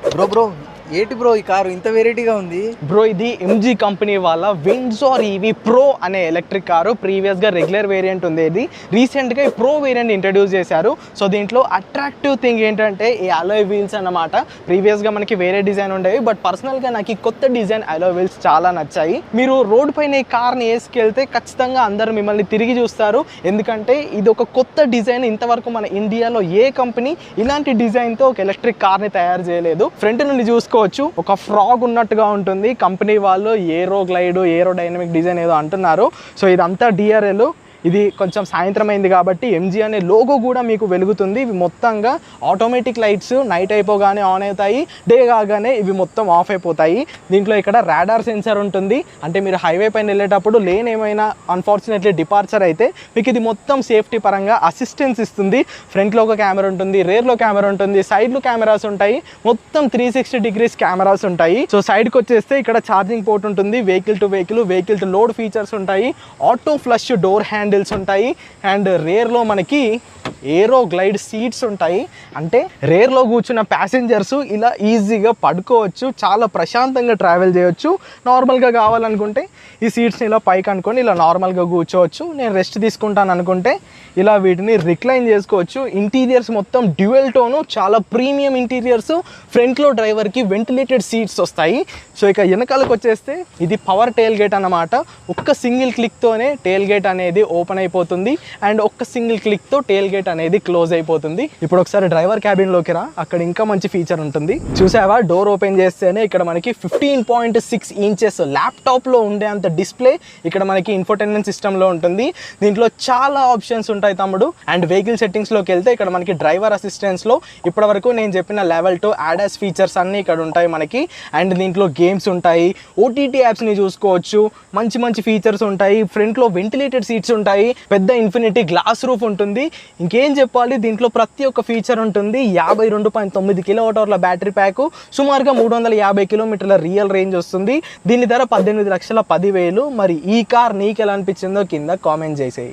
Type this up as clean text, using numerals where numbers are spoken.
Bro ఏంటి bro ఈ car ఇంత వెరైటీగా ఉంది? బ్రో ఇది ఎంజీ కంపెనీ వాళ్ళ విండ్సర్ ఈవీ ప్రో అనే ఎలక్ట్రిక్ కారు. ప్రీవియస్గా రెగ్యులర్ వేరియంట్ ఉంది, ఇది రీసెంట్గా ఈ ప్రో వేరియంట్ ఇంట్రడ్యూస్ చేశారు. సో దీంట్లో అట్రాక్టివ్ థింగ్ ఏంటంటే ఈ అలాయ్ వీల్స్ అన్నమాట. ప్రీవియస్గా మనకి వేరే డిజైన్ ఉండేవి, బట్ పర్సనల్గా నాకు ఈ కొత్త డిజైన్ అలాయ్ వీల్స్ చాలా నచ్చాయి. మీరు రోడ్ పైన ఈ కార్ని వేసుకెళ్తే ఖచ్చితంగా అందరూ మిమ్మల్ని తిరిగి చూస్తారు, ఎందుకంటే ఇది ఒక కొత్త డిజైన్. ఇంతవరకు మన ఇండియాలో ఏ కంపెనీ ఇలాంటి డిజైన్తో ఒక ఎలక్ట్రిక్ కార్ని తయారు చేయలేదు. ఫ్రంట్ నుండి చూసుకో ఒక ఫ్రాగ్ ఉన్నట్టుగా ఉంటుంది. కంపెనీ వాళ్ళు ఏరో గ్లైడ్ ఏరో డైనమిక్ డిజైన్ ఏదో అంటున్నారు. సో ఇదంతా డిఆర్ఎల్. ఇది కొంచెం సాయంత్రం అయింది కాబట్టి ఎంజీ అనే లోగో కూడా మీకు వెలుగుతుంది. ఇవి మొత్తంగా ఆటోమేటిక్ లైట్స్ నైట్ అయిపోగానే ఆన్ అవుతాయి, డే కాగానే ఇవి మొత్తం ఆఫ్ అయిపోతాయి. దీంట్లో ఇక్కడ రాడార్ సెన్సార్ ఉంటుంది, అంటే మీరు హైవే పైన వెళ్ళేటప్పుడు లేన్ ఏమైనా అన్ఫార్చునేట్లీ డిపార్చర్ అయితే మీకు ఇది మొత్తం సేఫ్టీ పరంగా అసిస్టెన్స్ ఇస్తుంది. ఫ్రంట్లో ఒక కెమెరా ఉంటుంది, రేర్లో కెమెరా ఉంటుంది, సైడ్లో కెమెరాస్ ఉంటాయి, మొత్తం 360 డిగ్రీస్ కెమెరాస్ ఉంటాయి. సో సైడ్కి వచ్చేస్తే ఇక్కడ ఛార్జింగ్ పోర్ట్ ఉంటుంది, vehicle to vehicle to load features ఉంటాయి, ఆటో ఫ్లష్ డోర్ హ్యాండిల్స్ ఉంటాయి, అండ్ రేర్లో మనకి ఏరో గ్లైడ్ సీట్స్ ఉంటాయి. అంటే రేర్లో కూర్చున్న ప్యాసింజర్స్ ఇలా ఈజీగా పడుకోవచ్చు, చాలా ప్రశాంతంగా ట్రావెల్ చేయొచ్చు. నార్మల్గా కావాలనుకుంటే ఈ సీట్స్ని ఇలా పైకి అనుకొని ఇలా నార్మల్గా కూర్చోవచ్చు. నేను రెస్ట్ తీసుకుంటాను అనుకుంటే ఇలా వీటిని రిక్లైన్ చేసుకోవచ్చు. ఇంటీరియర్స్ మొత్తం డ్యూయల్ టోను, చాలా ప్రీమియం ఇంటీరియర్స్. ఫ్రంట్లో డ్రైవర్కి వెంటిలేటెడ్ సీట్స్ వస్తాయి. సో ఇక వెనకాలకు వచ్చేస్తే ఇది పవర్ టెయిల్ గేట్ అన్నమాట. ఒక్క సింగిల్ క్లిక్తోనే టెయిల్ గేట్ అనేది ఓపెన్ అయిపోతుంది, అండ్ ఒక్క సింగిల్ క్లిక్తో టెయిల్ గేట్ అనేది క్లోజ్ అయిపోతుంది. ఇప్పుడు ఒకసారి డ్రైవర్ క్యాబిన్లోకి రా, అక్కడ ఇంకా మంచి ఫీచర్ ఉంటుంది. చూసావా, డోర్ ఓపెన్ చేస్తేనే ఇక్కడ మనకి 15.6 ఇంచెస్ ల్యాప్టాప్లో ఉండే అంత డిస్ప్లే ఇక్కడ మనకి ఇన్ఫోటైన్మెంట్ సిస్టంలో ఉంటుంది. దీంట్లో చాలా ఆప్షన్స్ ఉంటాయి తమ్ముడు. అండ్ వెహికల్ సెట్టింగ్స్లోకి వెళ్తే ఇక్కడ మనకి డ్రైవర్ అసిస్టెన్స్లో ఇప్పటివరకు నేను చెప్పిన లెవెల్ 2 ADAS ఫీచర్స్ అన్నీ ఇక్కడ ఉంటాయి మనకి. అండ్ దీంట్లో గేమ్స్ ఉంటాయి, OTT యాప్స్ని చూసుకోవచ్చు, మంచి మంచి ఫీచర్స్ ఉంటాయి. ఫ్రంట్లో వెంటిలేటెడ్ సీట్స్ ఉంటాయి, పెద్ద ఇన్ఫినిటీ గ్లాస్ రూఫ్ ఉంటుంది. ఇంకేం చెప్పాలి, దీంట్లో ప్రతి ఒక్క ఫీచర్ ఉంటుంది. 52.9 kWh బ్యాటరీ ప్యాక్, సుమారుగా 350 కిలోమీటర్ల రియల్ రేంజ్ వస్తుంది. దీని ధర 18,10,000. మరి ఈ కార్ నీకు ఎలా అనిపించిందో కింద కామెంట్ చేసేయి.